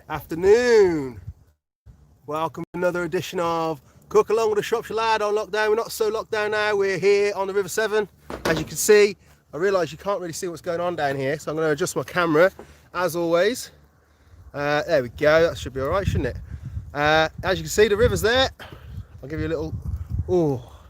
Afternoon. Welcome to another edition of Cook Along with a Shropshire Lad on lockdown. We're not so locked down now. We're here on the River Severn. As you can see, I realise you can't really see what's going on down here, so I'm going to adjust my camera as always. There we go. That should be all right, shouldn't it? As you can see, the river's there. I'll give you a little. Oh,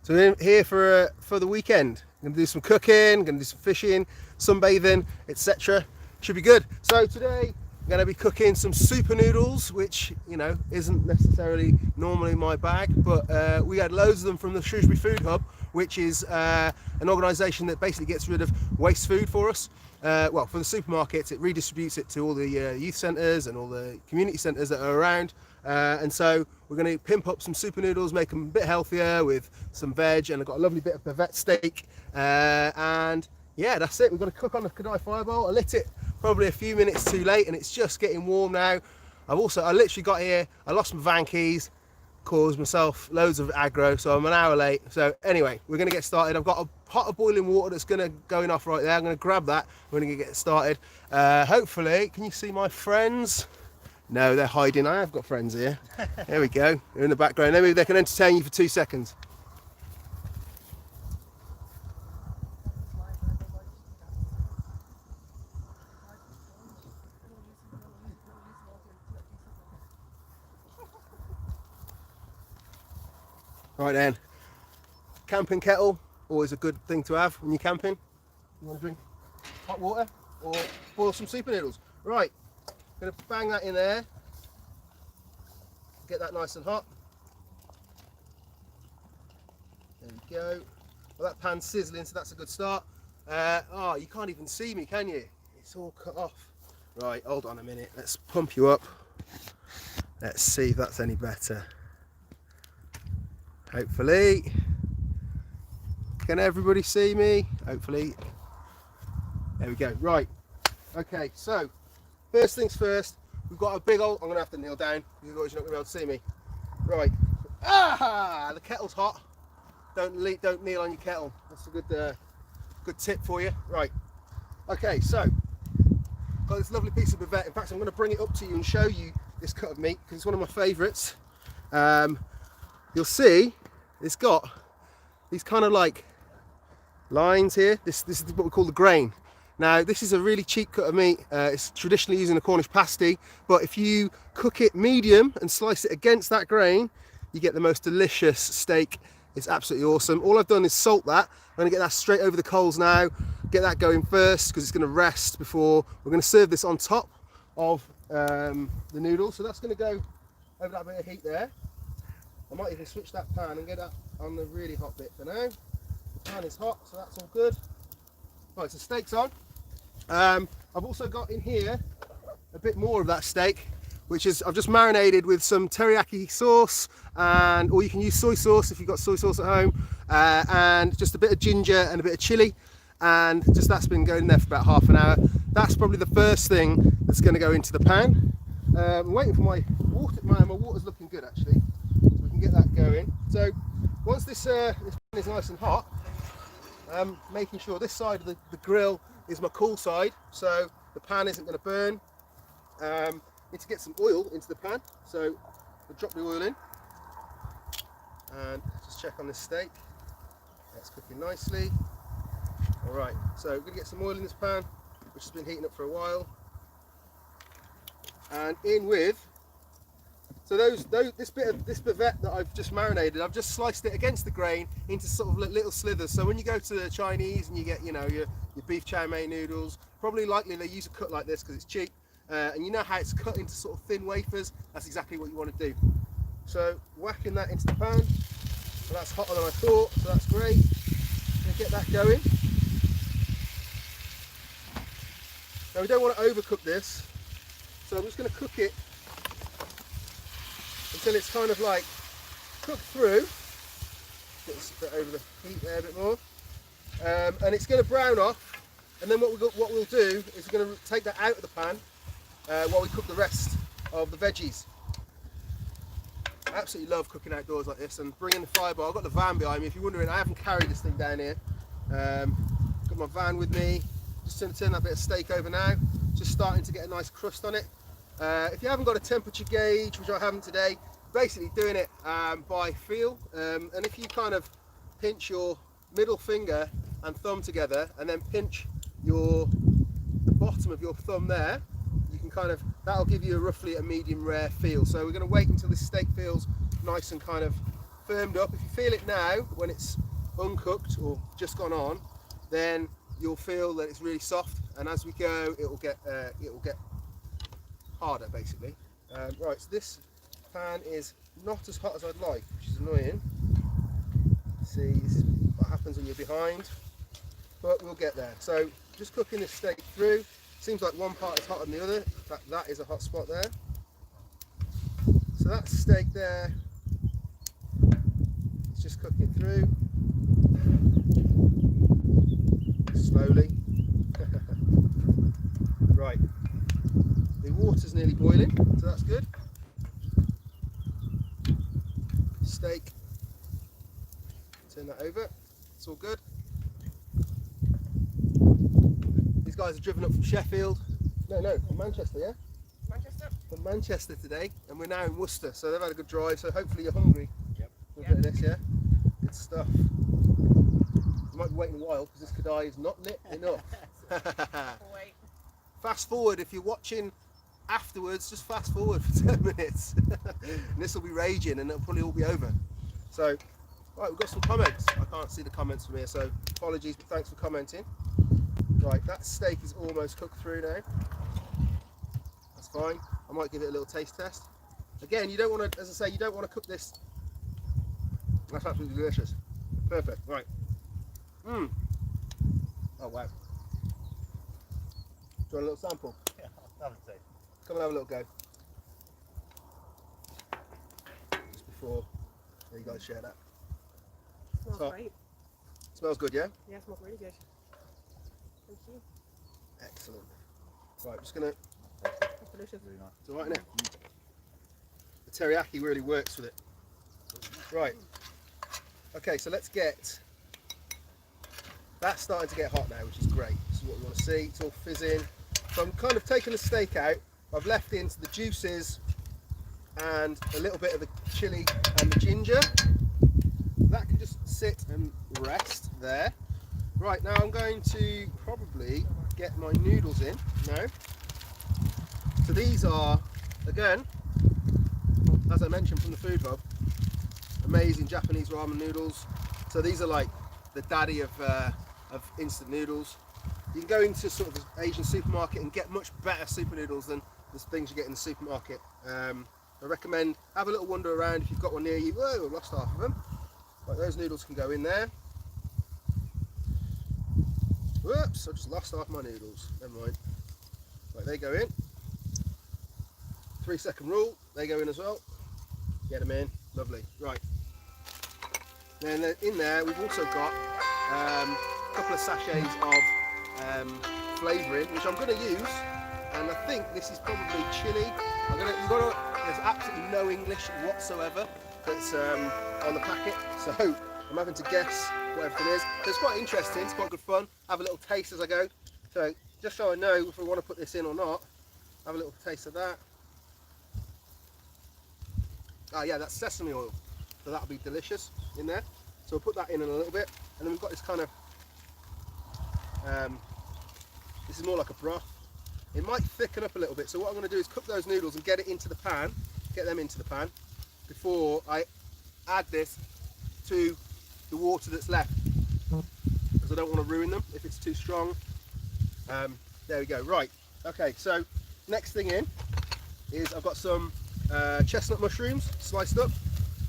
so we're here for the weekend. I'm going to do some cooking, going to do some fishing, sunbathing, etc. Should be good. So today I'm going to be cooking some Supernoodles, which, you know, isn't necessarily normally my bag, but we had loads of them from the Shrewsbury Food Hub, which is an organisation that basically gets rid of waste food for us. Well, for the supermarkets, it redistributes it to all the youth centres and all the community centres that are around. And so we're going to pimp up some Supernoodles, make them a bit healthier with some veg, and I've got a lovely bit of bavette steak. And yeah, that's it. We're going to cook on the Kadai fireball. I lit it probably a few minutes too late, and it's just getting warm now. I literally got here, I lost my van keys, caused myself loads of aggro, so I'm an hour late. So anyway, we're going to get started. I've got a pot of boiling water that's going off right there. I'm going to grab that. We're going to get started. Hopefully, can you see my friends? No, they're hiding. I have got friends here. There we go. They're in the background. Maybe they can entertain you for 2 seconds. Right then, camping kettle, always a good thing to have when you're camping. You want to drink hot water or boil some Supernoodles. Right, going to bang that in there, get that nice and hot. There we go. Well, that pan's sizzling, so that's a good start. Oh, you can't even see me, can you? It's all cut off. Right, hold on a minute, let's pump you up. Let's see if that's any better. Hopefully. Can everybody see me? Hopefully. There we go. Right. Okay, so first things first, we've got a big old, I'm going to have to kneel down, otherwise you're not going to be able to see me. Right. Ah! The kettle's hot. Don't kneel on your kettle. That's a good tip for you. Right. Okay, so got this lovely piece of bavette. In fact, I'm going to bring it up to you and show you this cut of meat because it's one of my favourites. You'll see it's got these kind of like lines here. This is what we call the grain. Now this is a really cheap cut of meat. It's traditionally used in a Cornish pasty, but if you cook it medium and slice it against that grain, you get the most delicious steak. It's absolutely awesome. All I've done is salt that. I'm going to get that straight over the coals now, get that going first because it's going to rest before we're going to serve this on top of the noodles. So that's going to go over that bit of heat there. I might even switch that pan and get that on the really hot bit for now. The pan is hot, so that's all good. Right, so steak's on. I've also got in here a bit more of that steak, which is I've just marinated with some teriyaki sauce, or you can use soy sauce if you've got soy sauce at home, and just a bit of ginger and a bit of chilli, and just that's been going there for about half an hour. That's probably the first thing that's going to go into the pan. I'm waiting for my water. My water's looking good actually. Get that going. So once this pan is nice and hot, making sure this side of the grill is my cool side, so the pan isn't going to burn. Need to get some oil into the pan, so I'll drop the oil in and just check on this steak. That's cooking nicely. All right, so we're going to get some oil in this pan, which has been heating up for a while, and in with. So this bavette that I've just marinated, I've just sliced it against the grain into sort of little slithers. So when you go to the Chinese and you get, you know, your beef chow mein noodles, probably likely they use a cut like this because it's cheap. And you know how it's cut into sort of thin wafers. That's exactly what you want to do. So whacking that into the pan. Well, that's hotter than I thought, so that's great. Gonna get that going. Now we don't want to overcook this, so I'm just going to cook it until it's kind of like cooked through. Get this bit over the heat there a bit more, and it's going to brown off. And then what we'll do is we're going to take that out of the pan while we cook the rest of the veggies. I absolutely love cooking outdoors like this and bringing the firebar. I've got the van behind me. If you're wondering, I haven't carried this thing down here. Got my van with me. Just going to turn that bit of steak over now. Just starting to get a nice crust on it. If you haven't got a temperature gauge, which I haven't today, basically doing it by feel, and if you kind of pinch your middle finger and thumb together and then pinch the bottom of your thumb there, you can kind of, that'll give you roughly a medium rare feel. So we're going to wait until this steak feels nice and kind of firmed up. If you feel it now when it's uncooked or just gone on, then you'll feel that it's really soft, and as we go it will get harder basically. Right, so this pan is not as hot as I'd like, which is annoying. See, this is what happens when you're behind, but we'll get there. So just cooking this steak through. Seems like one part is hotter than the other. In fact, that is a hot spot there. So that steak there, it's just cooking through slowly. Right, the water's nearly boiling, so that's good. Steak, turn that over, it's all good. These guys are driven up from Sheffield, no, from Manchester, yeah? Manchester? From Manchester today, and we're now in Worcester, so they've had a good drive, so hopefully you're hungry. Yep. For a bit of this, yeah? Good stuff. You might be waiting a while because this kadai is not lit enough. Wait. Fast forward, if you're watching afterwards, just fast forward for 10 minutes. And this will be raging and it'll probably all be over. So, right, we've got some comments. I can't see the comments from here, so apologies, but thanks for commenting. Right, that steak is almost cooked through now. That's fine. I might give it a little taste test. Again, you don't want to, as I say, you don't want to cook this. That's absolutely delicious. Perfect. Right. Mmm. Oh wow. Do you want a little sample? Yeah, I'll have a taste. Come and have a little go. Just before you guys share that. Smells So- great. Smells good, yeah? Yeah, it smells really good. Thank you. Excellent. Right, just gonna. That's delicious. Really nice. It's alright, isn't it? The teriyaki really works with it. Right. Okay, so let's get. That's starting to get hot now, which is great. This is what we want to see. It's all fizzing. So I'm kind of taking the steak out. I've left in the juices and a little bit of the chili and the ginger. That can just sit and rest there. Right, now I'm going to probably get my noodles in now. So these are, again, as I mentioned from the food hub, amazing Japanese ramen noodles. So these are like the daddy of instant noodles. You can go into sort of an Asian supermarket and get much better super noodles than the things you get in the supermarket. I recommend have a little wander around if you've got one near you. Whoa, I've lost half of them. Right, those noodles can go in there. Whoops, I just lost half my noodles. Never mind. Right, they go in. 3-second rule, they go in as well. Get them in, lovely. Right. Then in there we've also got a couple of sachets of flavouring, which I'm going to use, and I think this is probably chili. There's absolutely no English whatsoever that's on the packet, so I'm having to guess what everything is. So it's quite interesting, it's quite good fun. Have a little taste as I go. So just so I know if we want to put this in or not, have a little taste of that. Ah yeah, that's sesame oil, so that'll be delicious in there. So we'll put that in a little bit, and then we've got this kind of, this is more like a broth. It might thicken up a little bit, so what I'm going to do is cook those noodles and get it into the pan, get them into the pan, before I add this to the water that's left, because I don't want to ruin them if it's too strong. There we go, right, okay, so next thing in is I've got some chestnut mushrooms sliced up.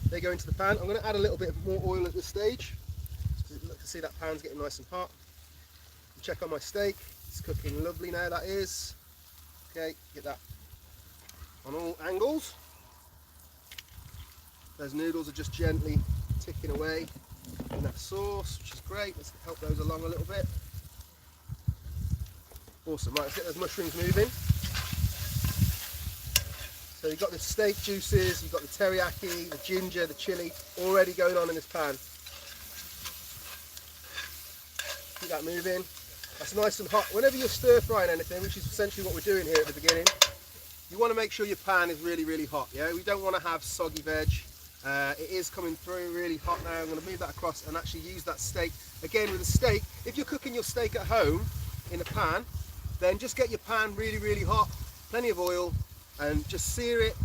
They go into the pan. I'm going to add a little bit more oil at this stage. Look to see that pan's getting nice and hot. Check on my steak. It's cooking lovely now, that is. Okay, get that on all angles. Those noodles are just gently ticking away in that sauce, which is great. Let's help those along a little bit. Awesome, right, let's get those mushrooms moving. So you've got the steak juices, you've got the teriyaki, the ginger, the chili, already going on in this pan. Keep that moving. That's nice and hot. Whenever you're stir frying anything, which is essentially what we're doing here at the beginning, you want to make sure your pan is really, really hot. Yeah, we don't want to have soggy veg. It is coming through really hot now. I'm going to move that across and actually use that steak. Again, with a steak, if you're cooking your steak at home in a pan, then just get your pan really, really hot, plenty of oil, and just sear it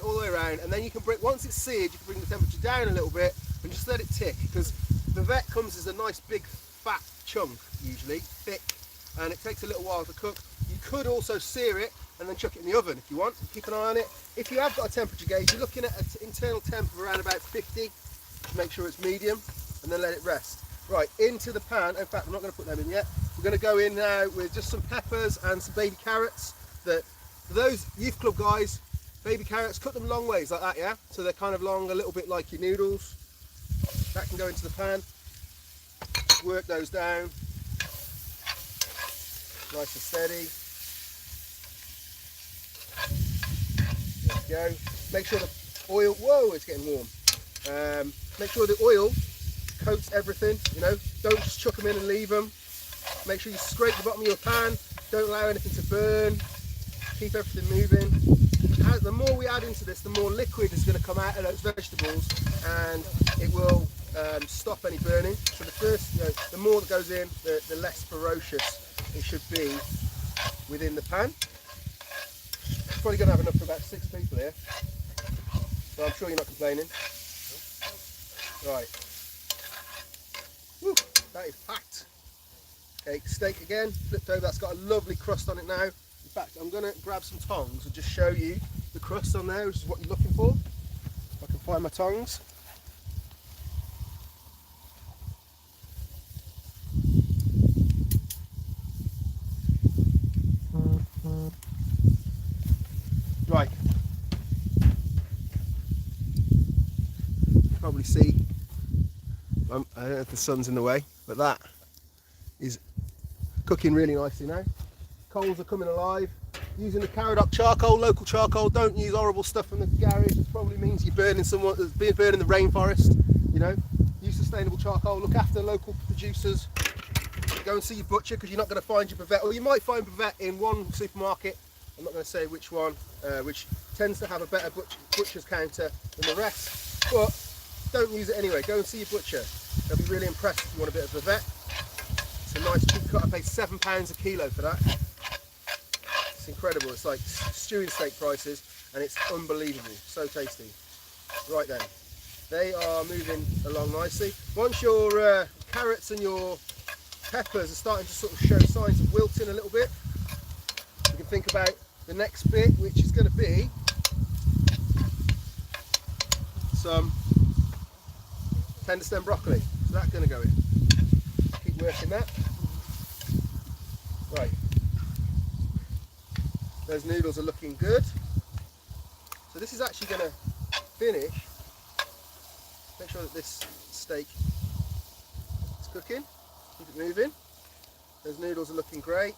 all the way around. And then you can bring, once it's seared, you can bring the temperature down a little bit and just let it tick, because the vet comes as a nice big fat chunk, usually thick, and it takes a little while to cook. You could also sear it and then chuck it in the oven if you want. Keep an eye on it. If you have got a temperature gauge, you're looking at an internal temp of around about 50. Make sure it's medium, and then let it rest. Right, into the pan. In fact, I'm not going to put them in yet. We're going to go in now with just some peppers and some baby carrots. That for those youth club guys, baby carrots, cut them long ways like that, yeah? So they're kind of long, a little bit like your noodles. That can go into the pan. Work those down. Nice and steady. There we go. Make sure the oil, whoa, it's getting warm. Make sure the oil coats everything, you know. Don't just chuck them in and leave them. Make sure you scrape the bottom of your pan. Don't allow anything to burn. Keep everything moving. The more we add into this, the more liquid is going to come out of those vegetables, and it will stop any burning. So the first, you know, the more that goes in, the less ferocious it should be within the pan. Probably going to have enough for about 6 people here, so I'm sure you're not complaining. Right. Woo, that is packed. Okay, steak again, flipped over. That's got a lovely crust on it now. In fact, I'm going to grab some tongs and just show you the crust on there, which is what you're looking for. If I can find my tongs. Right. You can probably see, I don't know if the sun's in the way, but that is cooking really nicely now. Coals are coming alive. Using the Caradoc charcoal, local charcoal. Don't use horrible stuff from the garage. It probably means you're burning someone that's being burned in the rainforest. You know, use sustainable charcoal. Look after local producers. Go and see your butcher, because you're not going to find your bavette, or you might find bavette in one supermarket. I'm not going to say which one, which tends to have a better butcher's counter than the rest. But don't use it anyway. Go and see your butcher. They'll be really impressed if you want a bit of bavette. It's a nice cheap cut. I paid £7 a kilo for that. It's incredible. It's like stewing steak prices, and it's unbelievable. So tasty. Right then, they are moving along nicely. Once your carrots and your peppers are starting to sort of show signs of wilting a little bit, you can think about the next bit, which is going to be some tender stem broccoli. So that's going to go in. Keep working that. Right. Those noodles are looking good. So this is actually going to finish. Make sure that this steak is cooking. Keep it moving. Those noodles are looking great.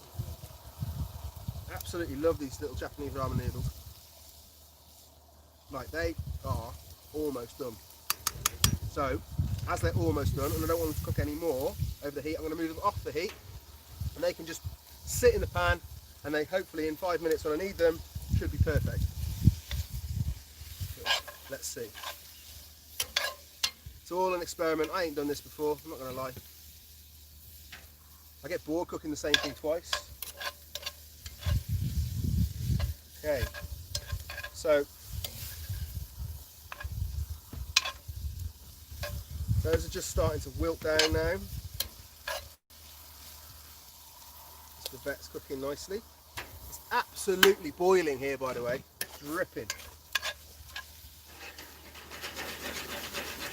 Absolutely love these little Japanese ramen noodles. Right, they are almost done. So, as they're almost done, and I don't want them to cook any more over the heat, I'm going to move them off the heat, and they can just sit in the pan, and they hopefully in 5 minutes when I need them should be perfect. Let's see. It's all an experiment. I ain't done this before, I'm not going to lie. I get bored cooking the same thing twice. Okay, so those are just starting to wilt down now. The vet's cooking nicely. It's absolutely boiling here, by the way. It's dripping.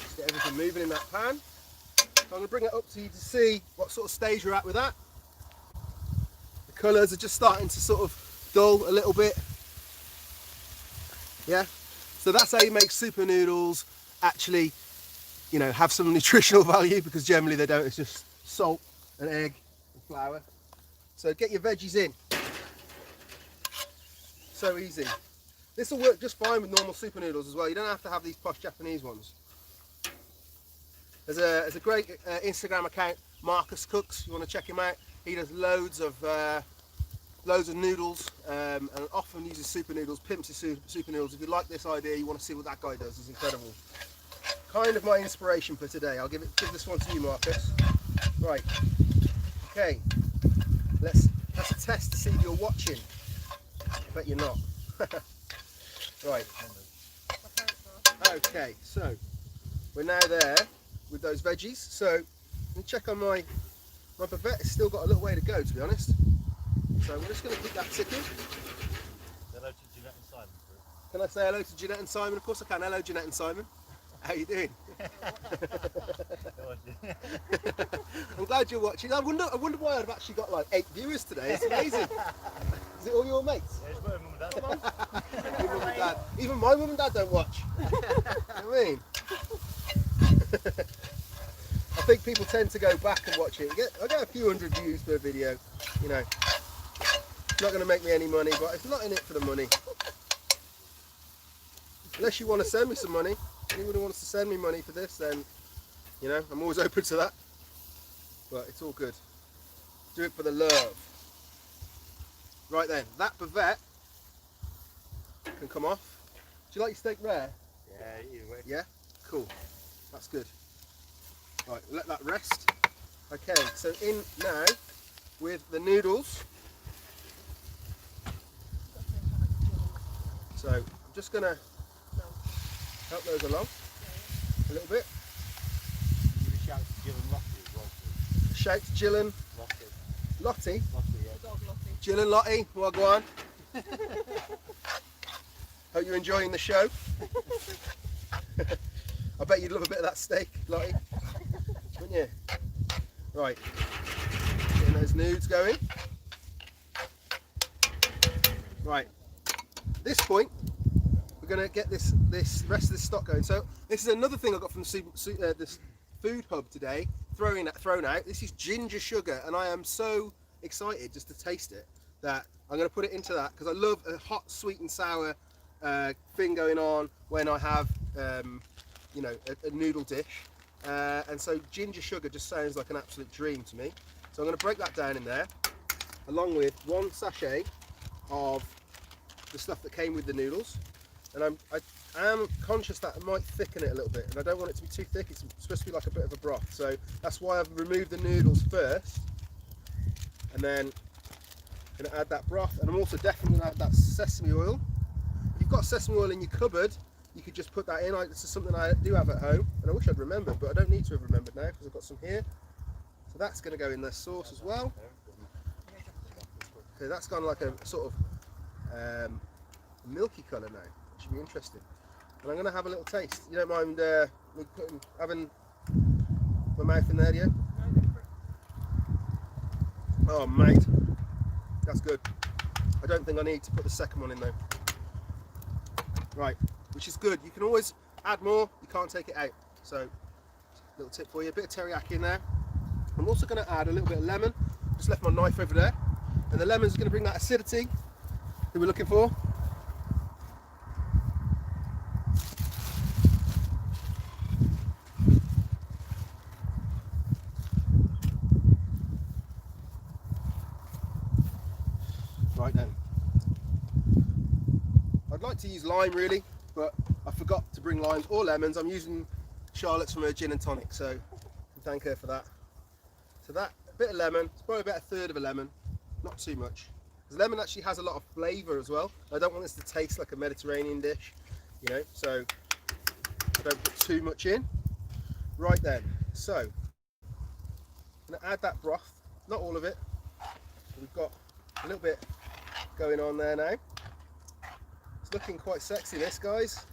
Just get everything moving in that pan. So I'm going to bring it up to you to see what sort of stage you're at with that. The colours are just starting to sort of dull a little bit. Yeah, so that's how you make super noodles actually, you know, have some nutritional value, because generally they don't. It's just salt and egg and flour. So get your veggies in. So easy. This will work just fine with normal super noodles as well. You don't have to have these posh Japanese ones. There's a great Instagram account, Marcus Cooks. You want to check him out. He does loads of loads of noodles, and often uses Supernoodles. Pimp uses Supernoodles. If you like this idea, you want to see what that guy does, it's incredible. Kind of my inspiration for today. I'll give this one to you, Marcus. Right. Okay. That's a test to see if you're watching. I bet you're not. Right. Okay, so we're now there with those veggies. So let me check on my bavette. It's still got a little way to go, to be honest. So we're just going to keep that ticking. Hello to Jeanette and Simon. Can I say hello to Jeanette and Simon? Of course I can. Hello, Jeanette and Simon. How you doing? I'm glad you're watching. I wonder why I've actually got like 8 viewers today. It's amazing. Is it all your mates? Yeah, it's Mum and Dad. Your mum and dad. Even my mum and dad don't watch. You know what I mean? I think people tend to go back and watch it. I get a few hundred views per video. You know, it's not going to make me any money, but it's not in it for the money. Unless you want to send me some money. Anyone who wants to send me money for this, then, you know, I'm always open to that. But it's all good. Do it for the love. Right then, that bavette can come off. Do you like your steak rare? Yeah, you would. Yeah? Cool. That's good. Right, let that rest. Okay, so in now with the noodles. So I'm just going to help those along a little bit. You shout to Jill and Lottie as well, please. Shout to Jill and Lottie. Lottie. Lottie, yeah. Dog Lottie. Jill and Lottie, well go on. Hope you're enjoying the show. I bet you'd love a bit of that steak, Lottie. Wouldn't you? Right. Getting those nudes going. Right. At this point, we're going to get this rest of this stock going. So this is another thing I got from this food hub today, thrown out. This is ginger sugar, and I am so excited just to taste it that I'm going to put it into that because I love a hot, sweet and sour thing going on when I have you know, a noodle dish, and so ginger sugar just sounds like an absolute dream to me. So I'm going to break that down in there along with 1 sachet of the stuff that came with the noodles, and I am conscious that I might thicken it a little bit, and I don't want it to be too thick. It's supposed to be like a bit of a broth, so that's why I've removed the noodles first, and then I'm going to add that broth, and I'm also definitely going to add that sesame oil. If you've got sesame oil in your cupboard, you could just put that in. This is something I do have at home, and I wish I'd remembered, but I don't need to have remembered now because I've got some here. So that's going to go in the sauce as well. Okay, that's gone like a sort of milky colour now. It should be interesting. And I'm going to have a little taste. You don't mind me having my mouth in there, do you? Oh, mate, that's good. I don't think I need to put the second one in though. Right, which is good. You can always add more. You can't take it out. So, little tip for you. A bit of teriyaki in there. I'm also going to add a little bit of lemon. Just left my knife over there, and the lemon's going to bring that acidity that we're looking for. Right then, I'd like to use lime really, but I forgot to bring limes or lemons. I'm using Charlotte's from her gin and tonic, so thank her for that. So that bit of lemon, it's probably about 1/3 of a lemon, not too much. Because lemon actually has a lot of flavour as well. I don't want this to taste like a Mediterranean dish, you know, so I don't put too much in. Right then, so I'm going to add that broth, not all of it. We've got a little bit going on there now. It's looking quite sexy, this, guys.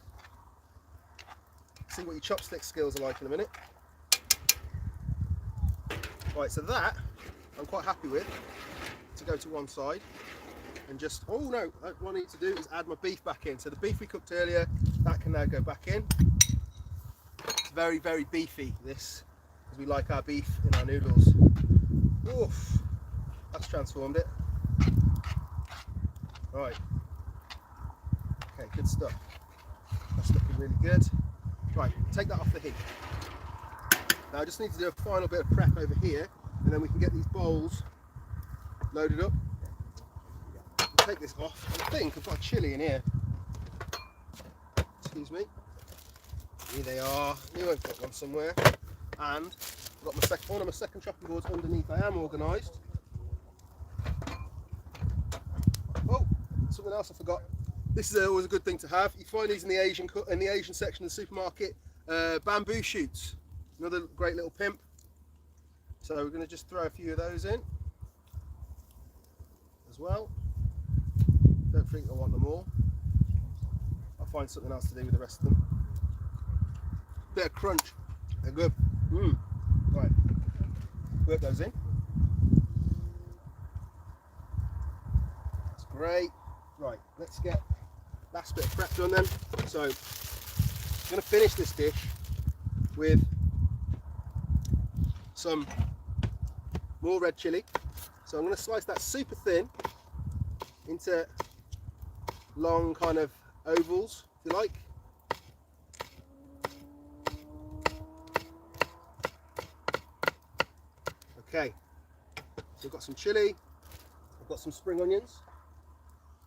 See what your chopstick skills are like in a minute. Right, so that I'm quite happy with to go to one side, and just, oh no, what I need to do is add my beef back in. So the beef we cooked earlier, that can now go back in. It's very, very beefy, this, because we like our beef in our noodles. Oof, that's transformed it. Right, okay, good stuff. That's looking really good. Right, take that off the heat. Now I just need to do a final bit of prep over here, and then we can get these bowls loaded up. take this off. I think I've got a chilli in here. Excuse me. Here they are. Knew I've got one somewhere. And I've got one of my second chopping boards underneath. I am organised. Oh, something else I forgot. This is always a good thing to have. You find these in the Asian section of the supermarket. Bamboo shoots. Another great little pimp. So we're going to just throw a few of those in as well. Don't think I want them all. I'll find something else to do with the rest of them. Bit of crunch. They're good. Right. Work those in. That's great. Right. Let's get last bit of prep done then. So I'm going to finish this dish with some more red chilli. So I'm going to slice that super thin into long kind of ovals, if you like. Okay, so I've got some chilli, I've got some spring onions.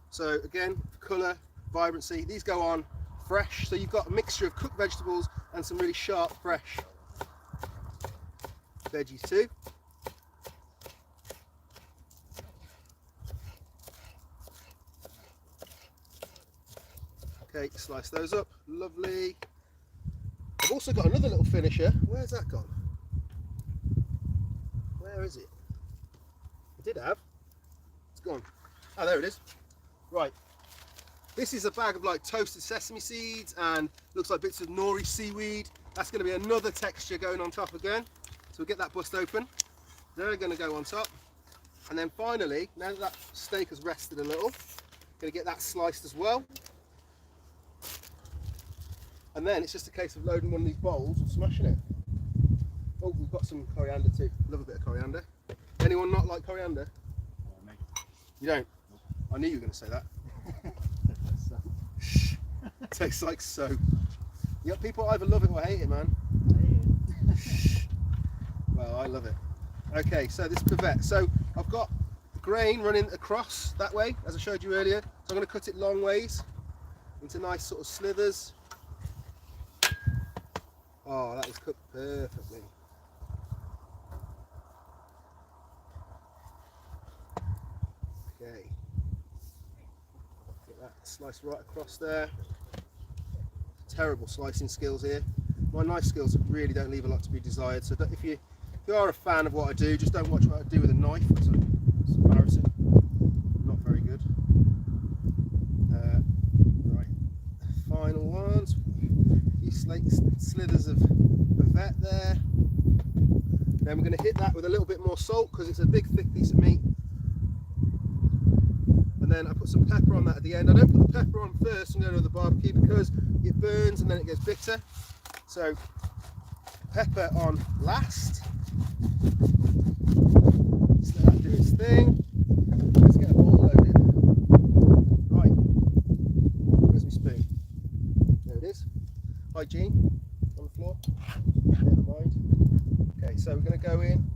So again, colour, vibrancy, these go on fresh. So you've got a mixture of cooked vegetables and some really sharp, fresh veggies too. Okay, slice those up, lovely. I've also got another little finisher. Where's that gone? Where is it? I did have. It's gone. Oh, there it is. Right. This is a bag of like toasted sesame seeds and looks like bits of nori seaweed. That's going to be another texture going on top again. So we'll get that bust open. They're going to go on top. And then finally, now that steak has rested a little, going to get that sliced as well. And then it's just a case of loading one of these bowls and smashing it. Oh, we've got some coriander too. Love a bit of coriander. Anyone not like coriander? You don't? I knew you were going to say that. Tastes like soap. You got people either love it or hate it, man. Well, I love it. Okay, so this bavette. So I've got the grain running across that way, as I showed you earlier. So I'm going to cut it long ways into nice sort of slithers. Oh, that was cooked perfectly. Okay. Get that sliced right across there. Terrible slicing skills here. My knife skills really don't leave a lot to be desired. So if you are a fan of what I do, just don't watch what I do with a knife. It's embarrassing. Not very good. Right. Final ones. Slithers of vet there. Then we're going to hit that with a little bit more salt because it's a big thick piece of meat. And then I put some pepper on that at the end. I don't put the pepper on first and go to the barbecue because it burns and then it gets bitter. So pepper on last. Just let that do its thing. Let's get a bowl loaded. Right. Where's my spoon? There it is. Hygiene on the floor. Never mind. Okay, so we're going to go in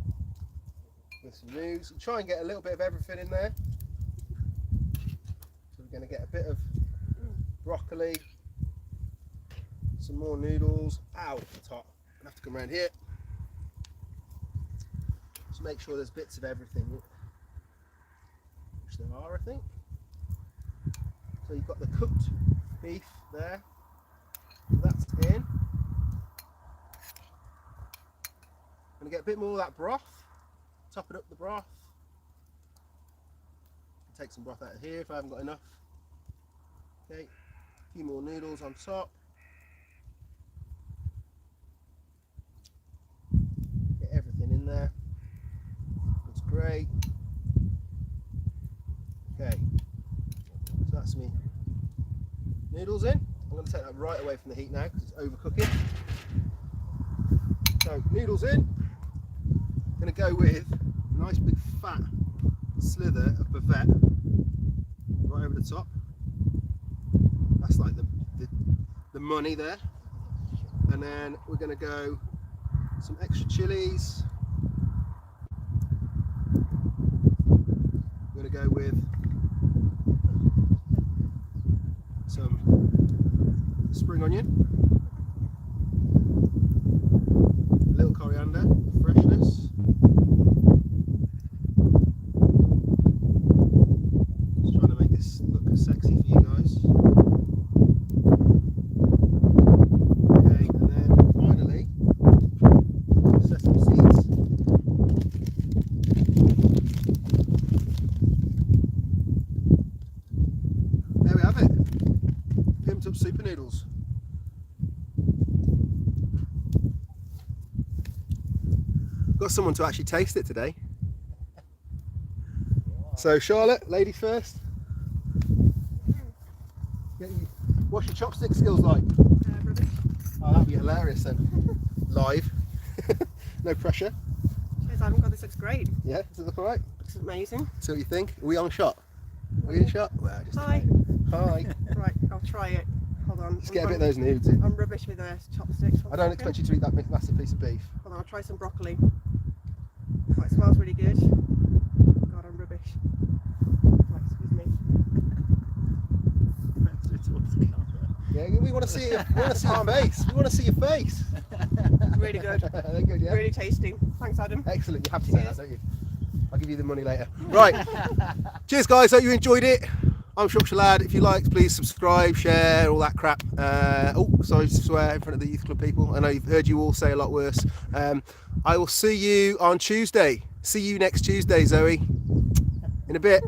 with some noodles and try and get a little bit of everything in there. So we're going to get a bit of broccoli, some more noodles. Ow, at the top. I'm going to have to come around here. Just make sure there's bits of everything, which there are, I think. So you've got the cooked beef there. That's in. I'm going to get a bit more of that broth, top it up the broth. Take some broth out of here if I haven't got enough. Okay, a few more noodles on top. Get everything in there. Looks great. Okay, so that's me noodles in. I'm going to take that right away from the heat now because it's overcooking. So noodles in. I'm going to go with a nice big fat slither of bavette right over the top. That's like the money there. And then we're going to go some extra chilies. We're going to go with some spring onion, a little coriander, freshness. Just trying to make this look sexy for you guys. Okay, and then finally, sesame seeds. There we have it. Pimped up Supernoodles. Got someone to actually taste it today. So Charlotte, ladies first. What's your chopstick skills like? Rubbish. Oh, that'd be hilarious then. Live. No pressure. Cheers, I haven't got this. Looks great. Yeah, does it look alright? Looks amazing. See what you think? Are we on shot? Are we in shot? Well, just Hi. Hi. Right, I'll try it. Hold on. Just get a bit of those nudes in. I'm rubbish with chopsticks. I don't expect you to eat that massive piece of beef. Hold on, I'll try some broccoli. Oh, it smells really good. God, I'm rubbish. Right, excuse me. Yeah, we want to see your, face. We want to see your face. Really good. They're good, yeah. Really tasty. Thanks, Adam. Excellent. You have to say that, don't you? I'll give you the money later. Right. Cheers, guys. Hope you enjoyed it. I'm Shropshire Lad. If you liked, please subscribe, share, all that crap. Oh, sorry to swear in front of the youth club people. I know you've heard you all say a lot worse. I will see you on Tuesday. See you next Tuesday, Zoe. In a bit.